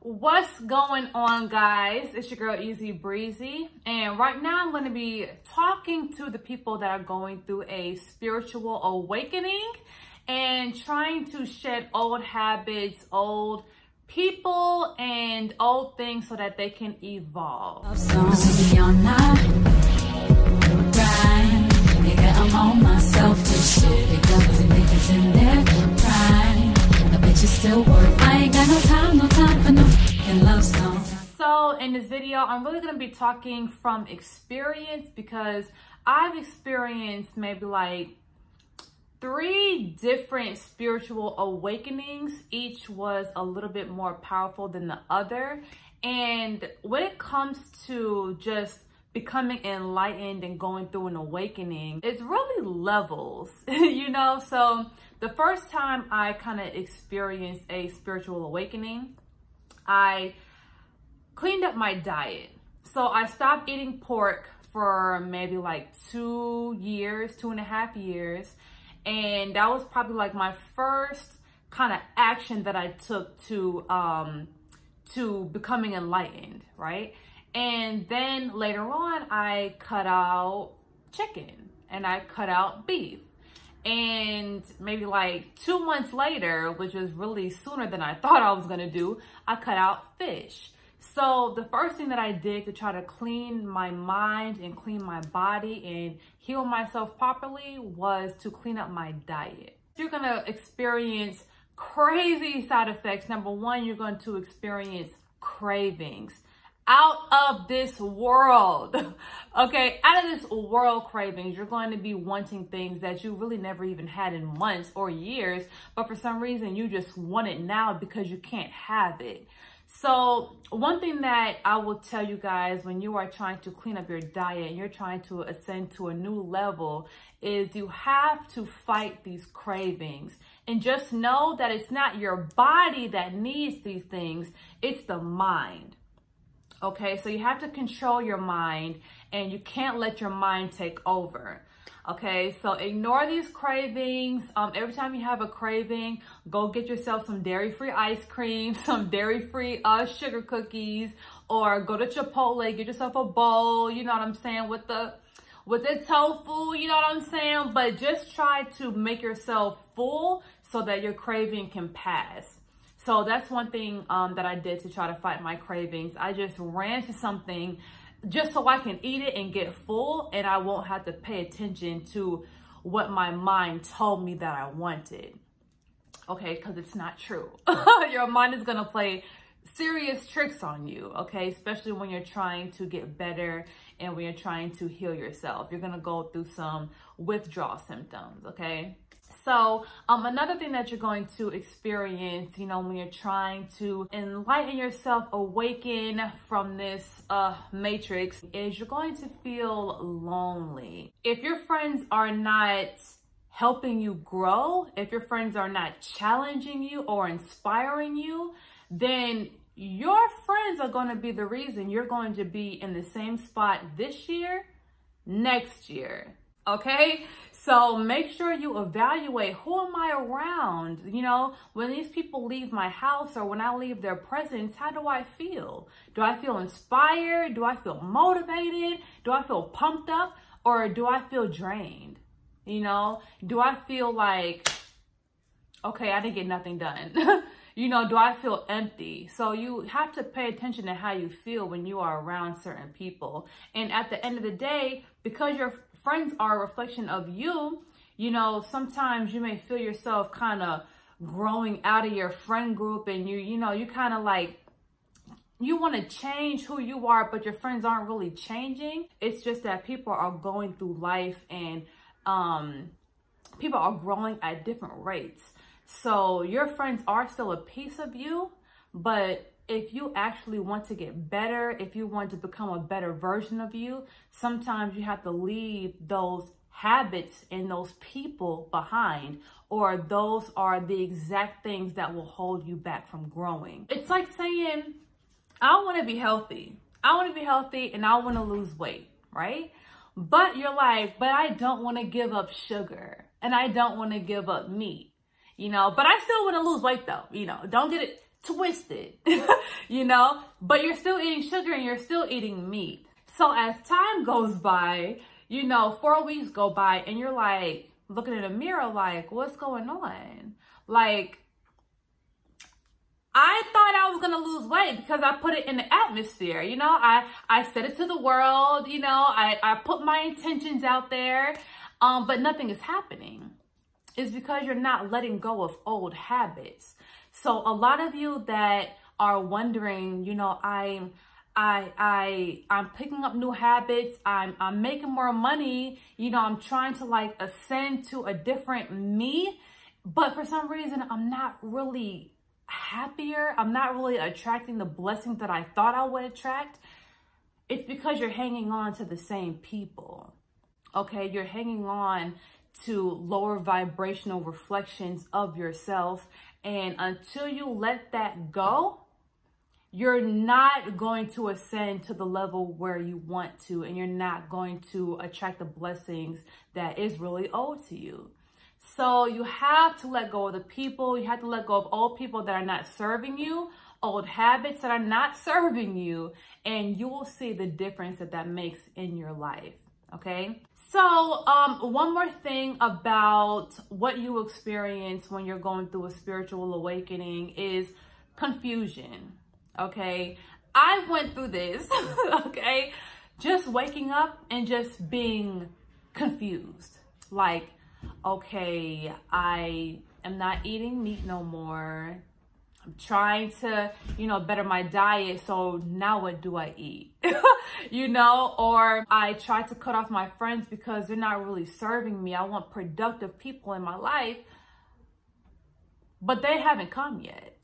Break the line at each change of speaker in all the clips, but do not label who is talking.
What's going on, guys? It's your girl Breezie, and right now I'm going to be talking to the people that are going through a spiritual awakening and trying to shed old habits, old people, and old things so that they can evolve. I'm on myself this shit. It got to niggas in their prime. A bitch is still work. I ain't got no time for no fucking love songs. So in this video, I'm really gonna be talking from experience because I've experienced maybe like 3 different spiritual awakenings. Each was a little bit more powerful than the other. And when it comes to just becoming enlightened and going through an awakening, it's really levels, you know? So the first time I kind of experienced a spiritual awakening, I cleaned up my diet. So I stopped eating pork for maybe like 2 years, 2.5 years. And that was probably like my first kind of action that I took to becoming enlightened, right? And then later on, I cut out chicken and I cut out beef. And maybe like 2 months later, which was really sooner than I thought I was gonna do, I cut out fish. So the first thing that I did to try to clean my mind and clean my body and heal myself properly was to clean up my diet. You're gonna experience crazy side effects. Number one, you're going to experience cravings. Out of this world, okay? Out of this world cravings. You're going to be wanting things that you really never even had in months or years, but for some reason you just want it now because you can't have it. So one thing that I will tell you guys when you are trying to clean up your diet and you're trying to ascend to a new level is you have to fight these cravings. And just know that it's not your body that needs these things, it's the mind. Okay, so you have to control your mind and you can't let your mind take over. Okay, so ignore these cravings. Every time you have a craving, go get yourself some dairy-free ice cream, some dairy-free sugar cookies, or go to Chipotle, get yourself a bowl, you know what I'm saying, with the tofu, you know what I'm saying? But just try to make yourself full so that your craving can pass. So that's one thing that I did to try to fight my cravings. I just ran to something just so I can eat it and get full and I won't have to pay attention to what my mind told me that I wanted. Okay, because it's not true. Your mind is going to play serious tricks on you, okay? Especially when you're trying to get better and when you're trying to heal yourself. You're going to go through some withdrawal symptoms, okay? So another thing that you're going to experience, you know, when you're trying to enlighten yourself, awaken from this matrix, is you're going to feel lonely. If your friends are not helping you grow, if your friends are not challenging you or inspiring you, then your friends are going to be the reason you're going to be in the same spot this year, next year. Okay, so make sure you evaluate, who am I around? You know, when these people leave my house or when I leave their presence, how do I feel? Do I feel inspired? Do I feel motivated? Do I feel pumped up? Or do I feel drained? You know, do I feel like, okay, I didn't get nothing done? You know, do I feel empty? So you have to pay attention to how you feel when you are around certain people. And at the end of the day, because your friends are a reflection of you, you know, sometimes you may feel yourself kind of growing out of your friend group and you know, you kind of like, you want to change who you are, but your friends aren't really changing. It's just that people are going through life and people are growing at different rates. So your friends are still a piece of you, but if you actually want to get better, if you want to become a better version of you, sometimes you have to leave those habits and those people behind, or those are the exact things that will hold you back from growing. It's like saying, I want to be healthy. I want to be healthy and I want to lose weight, right? But you're like, but I don't want to give up sugar and I don't want to give up meat. You know, but I still want to lose weight though, you know, don't get it twisted. you know, but you're still eating sugar and you're still eating meat. So as time goes by, you know, 4 weeks go by and you're like looking in the mirror like, what's going on? Like, I thought I was going to lose weight because I put it in the atmosphere. You know, I said it to the world, you know, I put my intentions out there, but nothing is happening. It's because you're not letting go of old habits. So a lot of you that are wondering, you know, I'm picking up new habits. I'm making more money. You know, I'm trying to like ascend to a different me, but for some reason I'm not really happier. I'm not really attracting the blessings that I thought I would attract. It's because you're hanging on to the same people. Okay, you're hanging on to lower vibrational reflections of yourself, and until you let that go, you're not going to ascend to the level where you want to, and you're not going to attract the blessings that is really owed to you. So you have to let go of the people. You have to let go of old people that are not serving you, old habits that are not serving you, and you will see the difference that that makes in your life. Okay. So one more thing about what you experience when you're going through a spiritual awakening is confusion. Okay. I went through this. Okay. Just waking up and just being confused. Like, okay, I am not eating meat no more. I'm trying to, you know, better my diet. So now what do I eat? You know, or I try to cut off my friends because they're not really serving me. I want productive people in my life, but they haven't come yet.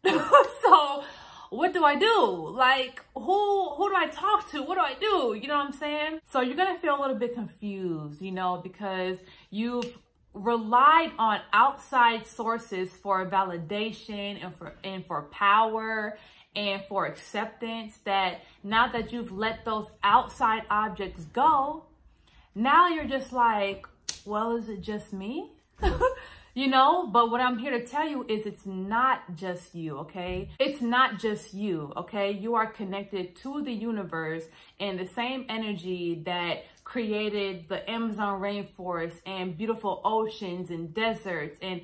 So what do I do? Like, who do I talk to? What do I do? You know what I'm saying? So you're going to feel a little bit confused, you know, because you've relied on outside sources for validation and for power and for acceptance, that now that you've let those outside objects go, now you're just like, well, is it just me? You know, but what I'm here to tell you is it's not just you, okay? It's not just you, okay? You are connected to the universe, and the same energy that created the Amazon rainforest and beautiful oceans and deserts, and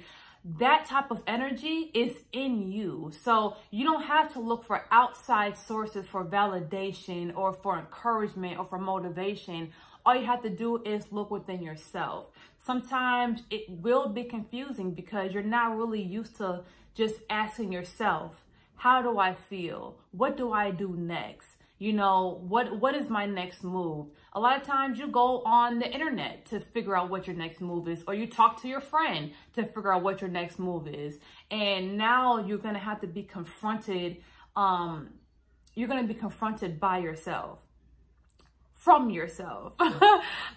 that type of energy is in you. So you don't have to look for outside sources for validation or for encouragement or for motivation. All you have to do is look within yourself. Sometimes it will be confusing because you're not really used to just asking yourself, how do I feel? What do I do next? You know, what is my next move? A lot of times you go on the internet to figure out what your next move is, or you talk to your friend to figure out what your next move is. And now you're going to have to be confronted. You're going to be confronted by yourself. From yourself.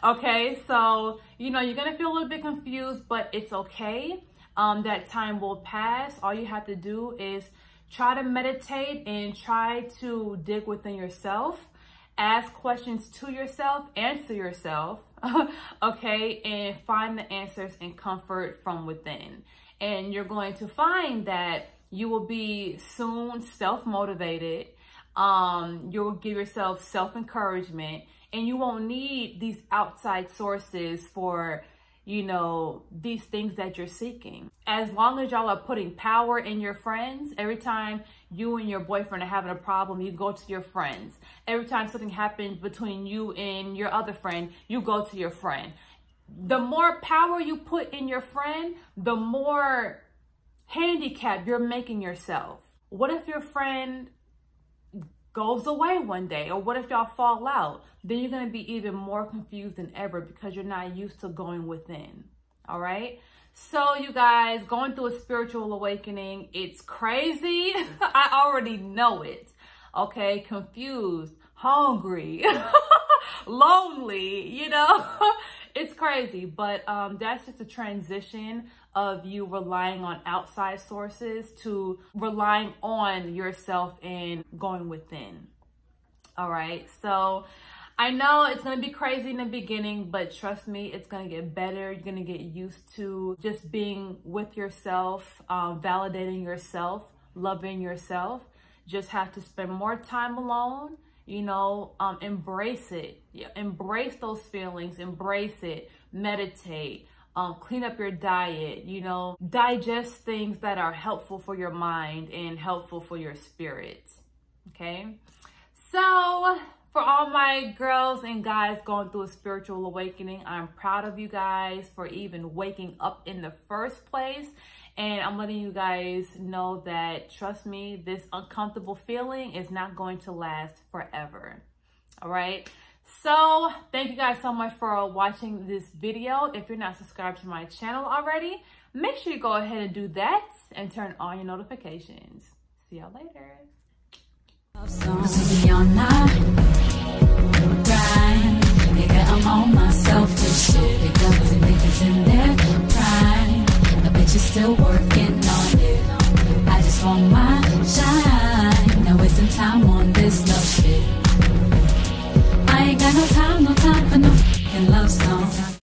Okay, so you know you're gonna feel a little bit confused, but it's okay. That time will pass. All you have to do is try to meditate and try to dig within yourself, ask questions to yourself, answer yourself, okay, and find the answers and comfort from within. And you're going to find that you will be soon self-motivated. You'll give yourself self-encouragement, and you won't need these outside sources for, you know, these things that you're seeking. As long as y'all are putting power in your friends, every time you and your boyfriend are having a problem, you go to your friends. Every time something happens between you and your other friend, you go to your friend. The more power you put in your friend, the more handicapped you're making yourself. What if your friend goes away one day, or what if y'all fall out? Then you're going to be even more confused than ever because you're not used to going within. All right. So you guys, going through a spiritual awakening, it's crazy. I already know it. Okay. Confused, hungry, lonely, you know, it's crazy, but that's just a transition of you relying on outside sources to relying on yourself and going within. All right. So I know it's going to be crazy in the beginning, but trust me, it's going to get better. You're going to get used to just being with yourself, validating yourself, loving yourself. just have to spend more time alone. You know, embrace it. Embrace those feelings, embrace it, meditate, clean up your diet, you know, digest things that are helpful for your mind and helpful for your spirit, okay? So for all my girls and guys going through a spiritual awakening, I'm proud of you guys for even waking up in the first place. And I'm letting you guys know that, trust me, this uncomfortable feeling is not going to last forever. All right. So thank you guys so much for watching this video. If you're not subscribed to my channel already, make sure you go ahead and do that and turn on your notifications. See y'all later. I'm on my selfish shit. It doesn't make it in there crying. A bitch is still working on it. I just want my shine. Now wasting time on this love shit. I ain't got no time.